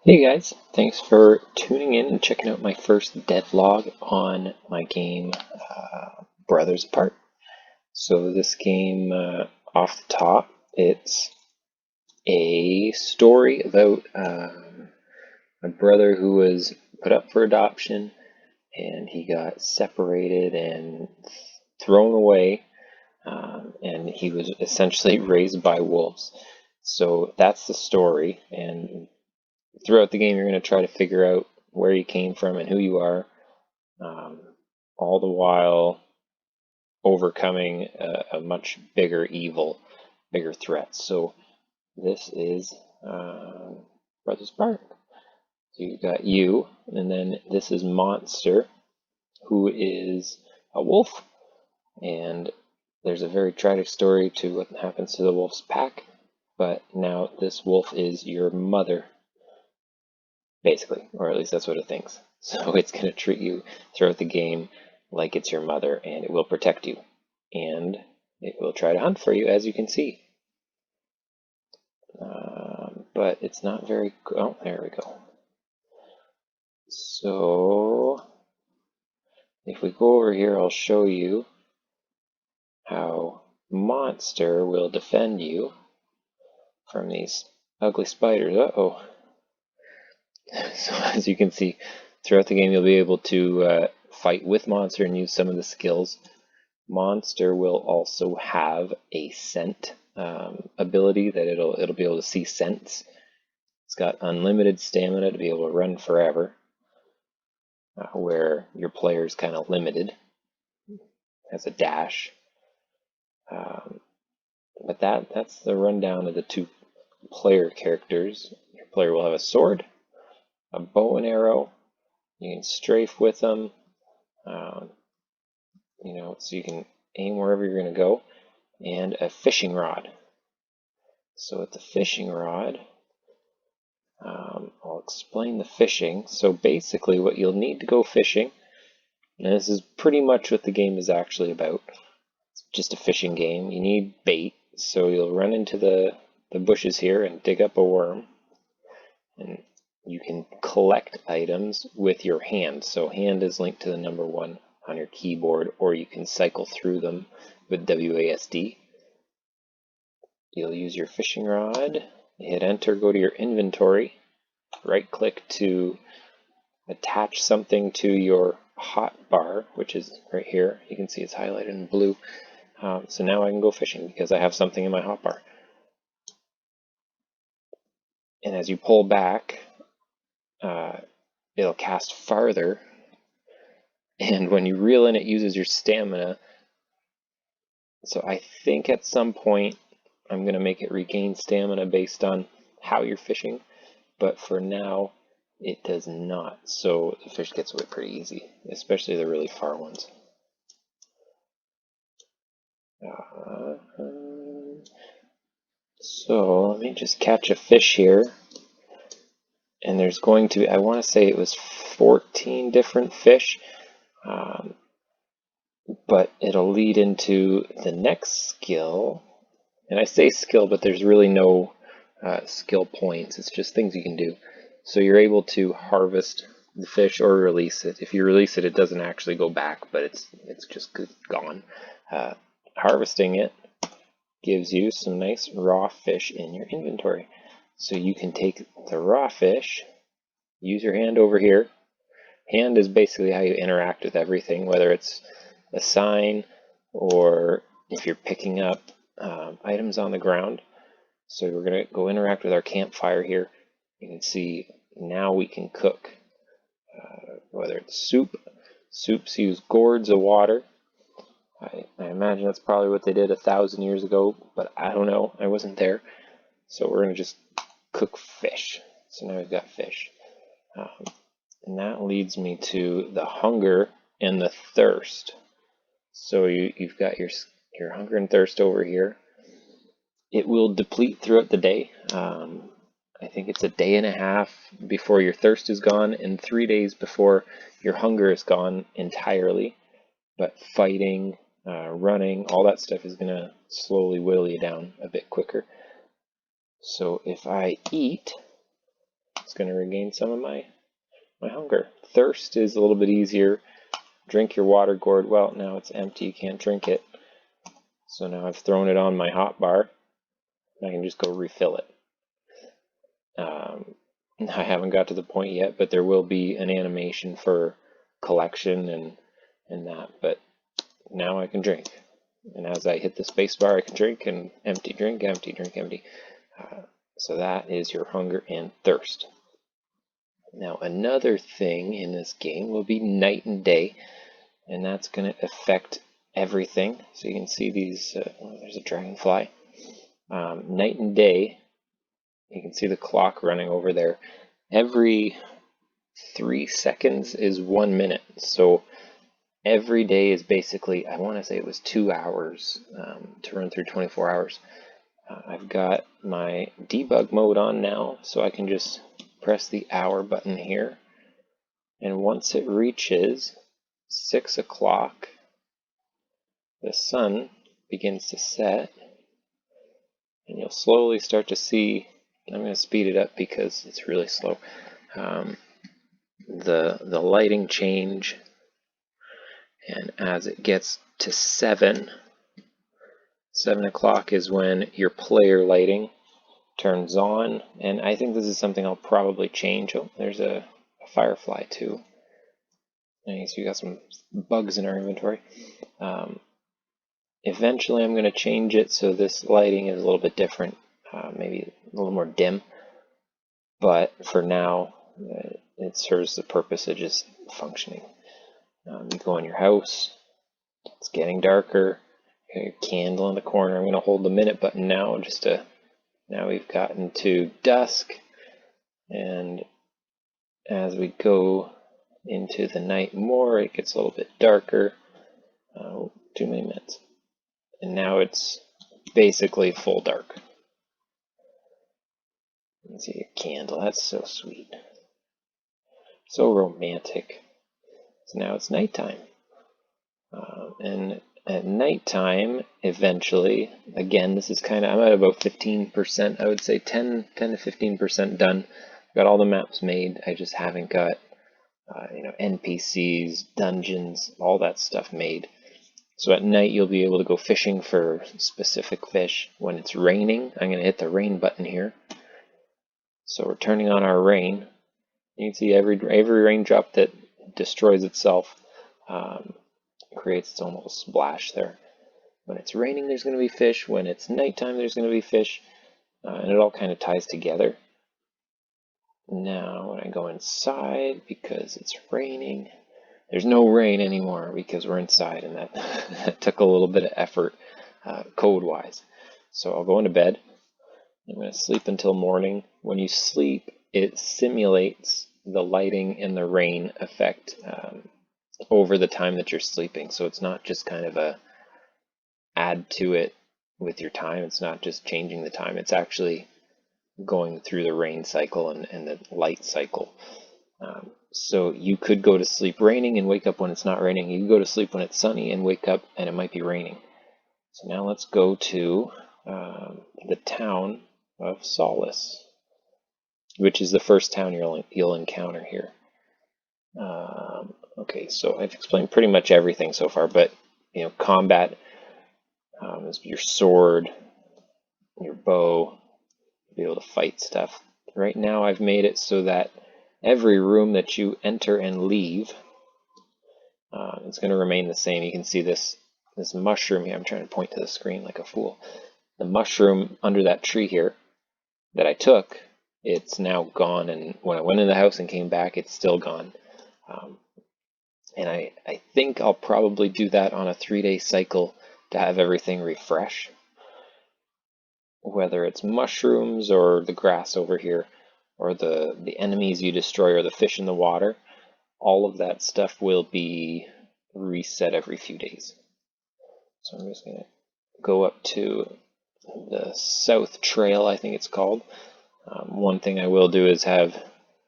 Hey guys, thanks for tuning in and checking out my first devlog on my game Brothers Apart. So this game, off the top, it's a story about a brother who was put up for adoption and he got separated and thrown away, and he was essentially raised by wolves. So that's the story, and throughout the game, you're going to try to figure out where you came from and who you are, um, all the while overcoming a much bigger evil, bigger threat. So this is Brothers Park. So you got you, and then this is Monster, who is a wolf, and there's a very tragic story to what happens to the wolf's pack. But now this wolf is your mother, basically, or at least that's what it thinks. So it's going to treat you throughout the game like it's your mother, and it will protect you, and it will try to hunt for you, as you can see. But it's not very. Oh, there we go. So if we go over here, I'll show you how Monster will defend you from these ugly spiders. Uh-oh. So as you can see, throughout the game, you'll be able to fight with Monster and use some of the skills. Monster will also have a scent ability that it'll be able to see scents. It's got unlimited stamina to be able to run forever, where your player is kind of limited. Has a dash. But that's the rundown of the two player characters. Your player will have a sword, a bow and arrow. You can strafe with them, so you can aim wherever you're going to go, and a fishing rod. So with the fishing rod, I'll explain the fishing. So basically what you'll need to go fishing, and this is pretty much what the game is actually about. It's just a fishing game. You need bait, so you'll run into the bushes here and dig up a worm. And you can collect items with your hand. So hand is linked to the number 1 on your keyboard, or you can cycle through them with WASD. You'll use your fishing rod, hit enter, go to your inventory, right click to attach something to your hotbar, which is right here. You can see it's highlighted in blue. So now I can go fishing because I have something in my hotbar. And as you pull back, it'll cast farther. And when you reel in, it uses your stamina. So I think at some point I'm going to make it regain stamina based on how you're fishing. But for now, it does not. So the fish gets away pretty easy, especially the really far ones. So let me just catch a fish here. And there's going to be, I want to say it was 14 different fish. But it'll lead into the next skill. And I say skill, but there's really no skill points. It's just things you can do. So you're able to harvest the fish or release it. If you release it, it doesn't actually go back, but it's just gone. Harvesting it gives you some nice raw fish in your inventory. So you can take the raw fish, use your hand over here. Hand is basically how you interact with everything, whether it's a sign or if you're picking up items on the ground. So we're going to go interact with our campfire here. You can see now we can cook, whether it's soup. Soups use gourds of water. I imagine that's probably what they did 1,000 years ago, but I don't know. I wasn't there. So we're going to just cook fish. So now we've got fish. And that leads me to the hunger and the thirst. So you've got your hunger and thirst over here. It will deplete throughout the day. I think it's a day and a half before your thirst is gone and 3 days before your hunger is gone entirely. But fighting, running, all that stuff is going to slowly whittle you down a bit quicker. So if I eat it's going to regain some of my hunger. Thirst is a little bit easier. Drink your water gourd. Well, now it's empty. You can't drink it. So now I've thrown it on my hot bar. I can just go refill it. I haven't got to the point yet, but there will be an animation for collection and that. But now I can drink. And as I hit the space bar, I can drink and empty, drink, empty, drink, empty. So that is your hunger and thirst. Now another thing in this game will be night and day, and that's going to affect everything. So you can see these, there's a dragonfly. Night and day, you can see the clock running over there. Every 3 seconds is 1 minute. So every day is basically, I want to say it was 2 hours to run through 24 hours. I've got my debug mode on now, so I can just press the hour button here. And once it reaches 6 o'clock, the sun begins to set. And you'll slowly start to see, I'm going to speed it up because it's really slow, the lighting change. And as it gets to 7 o'clock is when your player lighting turns on. And I think this is something I'll probably change. Oh, there's a firefly too. Nice, we got some bugs in our inventory. Eventually I'm going to change it so this lighting is a little bit different, maybe a little more dim. But for now, it serves the purpose of just functioning. You go in your house, it's getting darker, you got your candle in the corner. I'm going to hold the minute button now now we've gotten to dusk, and as we go into the night more, it gets a little bit darker. Too many minutes. And now it's basically full dark. You can see a candle, that's so sweet. So romantic. So now it's nighttime. And at nighttime, eventually, again, this is kind of, I'm at about 15%, I would say 10 to 15% done. I've got all the maps made, I just haven't got, NPCs, dungeons, all that stuff made. So at night, you'll be able to go fishing for specific fish. When it's raining, I'm going to hit the rain button here. So we're turning on our rain. You can see every raindrop that destroys itself creates its own little splash there. When it's raining, there's going to be fish. When it's nighttime, there's going to be fish. And it all kind of ties together. Now, when I go inside, because it's raining, there's no rain anymore because we're inside, and that took a little bit of effort code-wise. So I'll go into bed. I'm going to sleep until morning. When you sleep, it simulates the lighting and the rain effect over the time that you're sleeping. So it's not just kind of a add to it with your time. It's not just changing the time. It's actually going through the rain cycle and the light cycle. So you could go to sleep raining and wake up when it's not raining. You could go to sleep when it's sunny and wake up and it might be raining. So now let's go to the town of Solace, which is the first town you'll encounter here. Okay, so I've explained pretty much everything so far, but combat is your sword, your bow, be able to fight stuff. Right now I've made it so that every room that you enter and leave, it's going to remain the same. You can see this mushroom here. I'm trying to point to the screen like a fool. The mushroom under that tree here that I took, it's now gone, and when I went in the house and came back, it's still gone. And I think I'll probably do that on a 3-day cycle to have everything refresh. Whether it's mushrooms or the grass over here, or the enemies you destroy, or the fish in the water, all of that stuff will be reset every few days. So I'm just going to go up to the South Trail, I think it's called. One thing I will do is have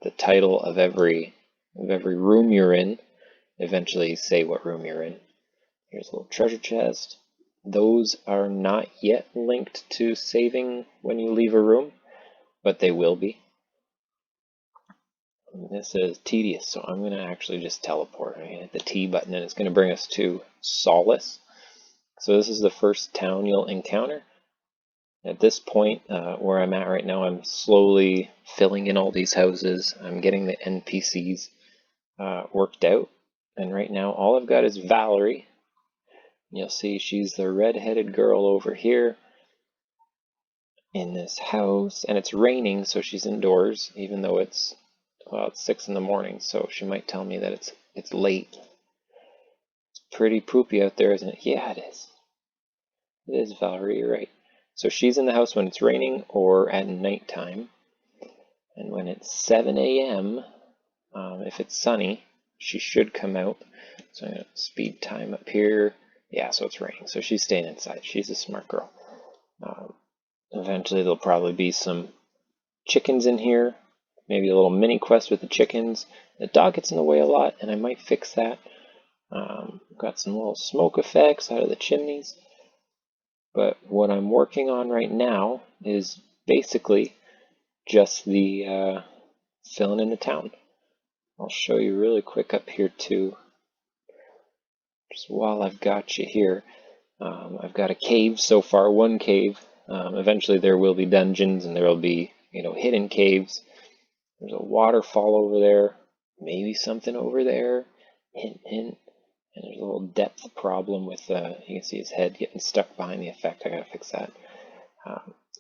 the title of every room you're in eventually say what room you're in. Here's a little treasure chest. Those are not yet linked to saving when you leave a room, but they will be. And this is tedious, so I'm going to actually just teleport. I'm going to hit the T button, and it's going to bring us to Solace. So this is the first town you'll encounter. At this point, where I'm at right now, I'm slowly filling in all these houses. I'm getting the NPCs worked out. And right now, all I've got is Valerie. You'll see she's the red-headed girl over here in this house. And it's raining, so she's indoors, even though it's 6 in the morning. So she might tell me that it's late. It's pretty poopy out there, isn't it? Yeah, it is. It is, Valerie, you're right. So she's in the house when it's raining or at nighttime. And when it's 7 a.m., if it's sunny, she should come out. So I'm going to speed time up here. Yeah, so it's raining. So she's staying inside. She's a smart girl. Eventually there'll probably be some chickens in here. Maybe a little mini quest with the chickens. The dog gets in the way a lot, and I might fix that. Got some little smoke effects out of the chimneys. But what I'm working on right now is basically just the filling in the town. I'll show you really quick up here too. Just while I've got you here, I've got a cave so far, one cave. Eventually there will be dungeons, and there will be, hidden caves. There's a waterfall over there, maybe something over there. Hint, hint. And there's a little depth problem with, you can see his head getting stuck behind the effect. I gotta fix that.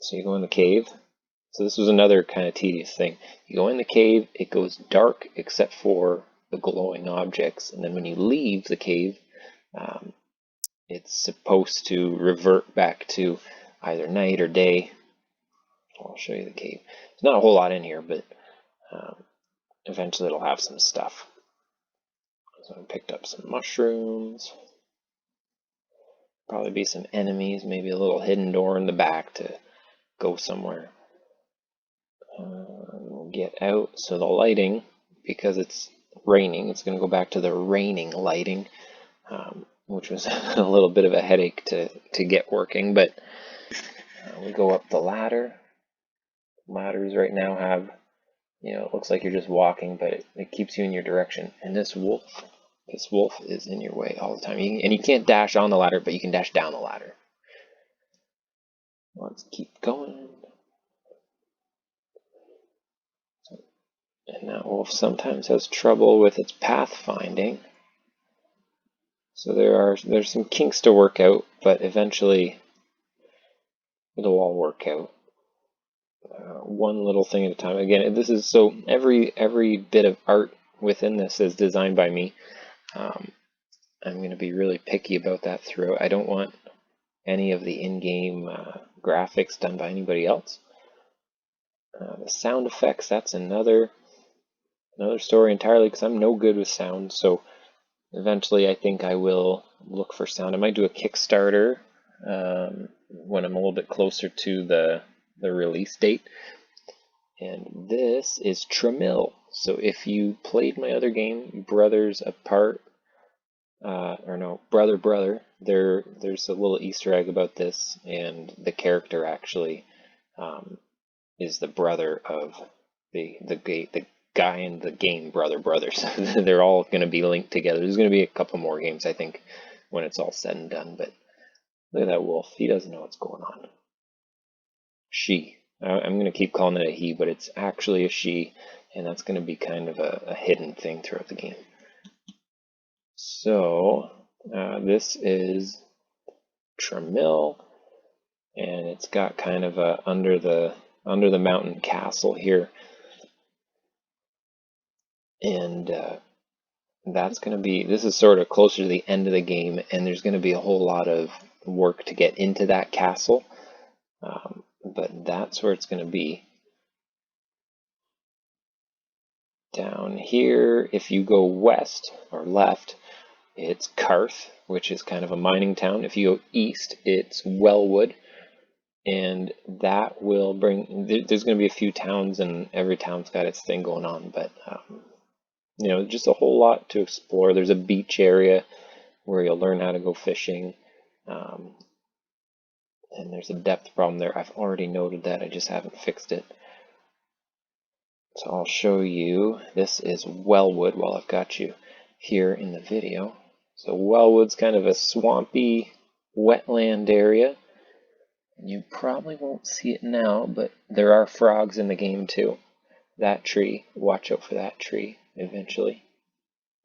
So you go in the cave. So this was another kind of tedious thing. You go in the cave, it goes dark except for the glowing objects. And then when you leave the cave, it's supposed to revert back to either night or day. I'll show you the cave. There's not a whole lot in here, but eventually it'll have some stuff. So I picked up some mushrooms. Probably be some enemies, maybe a little hidden door in the back to go somewhere. We'll get out. So the lighting, because it's raining, it's going to go back to the raining lighting, which was a little bit of a headache to get working. But we go up the ladder. Ladders right now have, it looks like you're just walking, but it keeps you in your direction. And this wolf is in your way all the time. And you can't dash on the ladder, but you can dash down the ladder. Let's keep going. And that wolf sometimes has trouble with its pathfinding. So there's some kinks to work out, but eventually it'll all work out. One little thing at a time. Again, this is so every bit of art within this is designed by me. I'm going to be really picky about that throughout. I don't want any of the in-game graphics done by anybody else. The sound effects, that's another story entirely, because I'm no good with sound. So eventually I think I will look for sound. I might do a Kickstarter when I'm a little bit closer to the release date. And this is Tramiel. So if you played my other game, Brothers Apart, Brother, there's a little Easter egg about this, and the character actually is the brother of the guy in the game Brothers. They're all going to be linked together. There's going to be a couple more games, I think, when it's all said and done. But look at that wolf. He doesn't know what's going on. She. I'm going to keep calling it a he, but it's actually a she, and that's going to be kind of a hidden thing throughout the game. So this is Tramiel, and it's got kind of a under the mountain castle here, and that's going to be, this is sort of closer to the end of the game, and there's going to be a whole lot of work to get into that castle, but that's where it's going to be. Down here, if you go west or left, it's Karth, which is kind of a mining town. If you go east, it's Wellwood, and that will bring, there's going to be a few towns, and every town's got its thing going on, but just a whole lot to explore. There's a beach area where you'll learn how to go fishing, and there's a depth problem there. I've already noted that, I just haven't fixed it. So I'll show you, this is Wellwood while I've got you here in the video. So Wellwood's kind of a swampy wetland area. You probably won't see it now, but there are frogs in the game too. That tree, watch out for that tree eventually.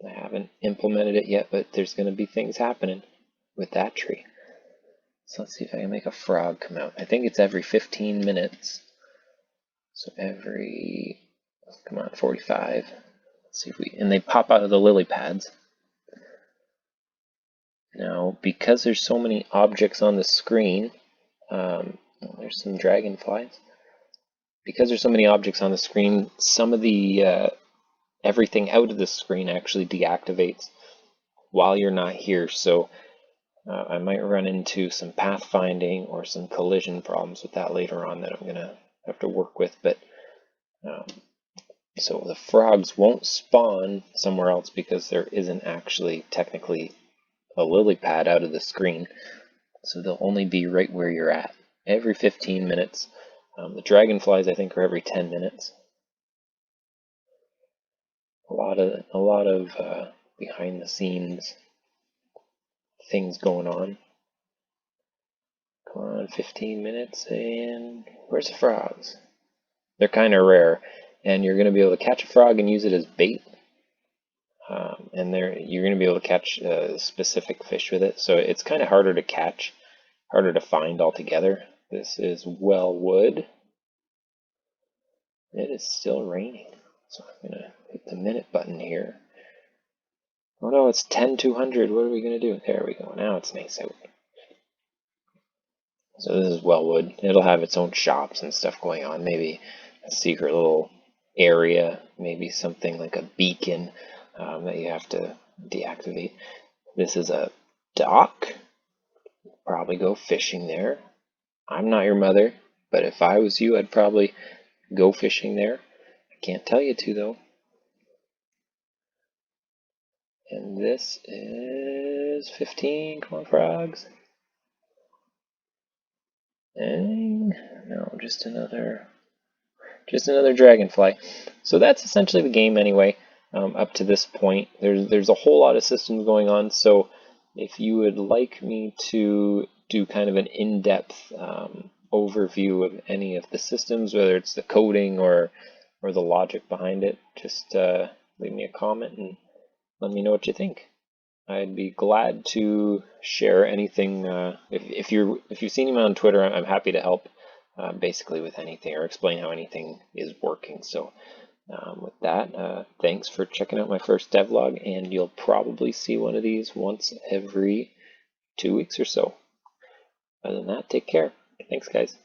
I haven't implemented it yet, but there's going to be things happening with that tree. So let's see if I can make a frog come out. I think it's every 15 minutes. So every, come on, 45. Let's see if we, and they pop out of the lily pads. Now, because there's so many objects on the screen, there's some dragonflies. Because there's so many objects on the screen, some of the everything out of the screen actually deactivates while you're not here. So I might run into some pathfinding or some collision problems with that later on that I'm going to have to work with. But so the frogs won't spawn somewhere else because there isn't actually technically a lily pad out of the screen. So they'll only be right where you're at every 15 minutes. The dragonflies, I think, are every 10 minutes. A lot of behind the scenes things going on. Come on, 15 minutes, and where's the frogs? They're kind of rare, and you're going to be able to catch a frog and use it as bait. And you're going to be able to catch a specific fish with it, so it's kind of harder to catch, harder to find altogether. This is Wellwood. It is still raining, so I'm going to hit the minute button here. Oh no, it's 10:200. What are we going to do? There we go. Now it's nice out. So this is Wellwood. It'll have its own shops and stuff going on. Maybe a secret little area. Maybe something like a beacon that you have to deactivate. This is a dock. Probably go fishing there. I'm not your mother, but if I was you, I'd probably go fishing there. I can't tell you to, though. And this is 15. Come on, frogs. And no, just another dragonfly. So that's essentially the game anyway. Up to this point, there's a whole lot of systems going on. So if you would like me to do kind of an in-depth overview of any of the systems, whether it's the coding or the logic behind it, just leave me a comment and let me know what you think. I'd be glad to share anything. If you've seen me on Twitter, I'm happy to help basically with anything or explain how anything is working. So with that, thanks for checking out my first devlog, and you'll probably see one of these once every 2 weeks or so. Other than that, take care. Thanks, guys.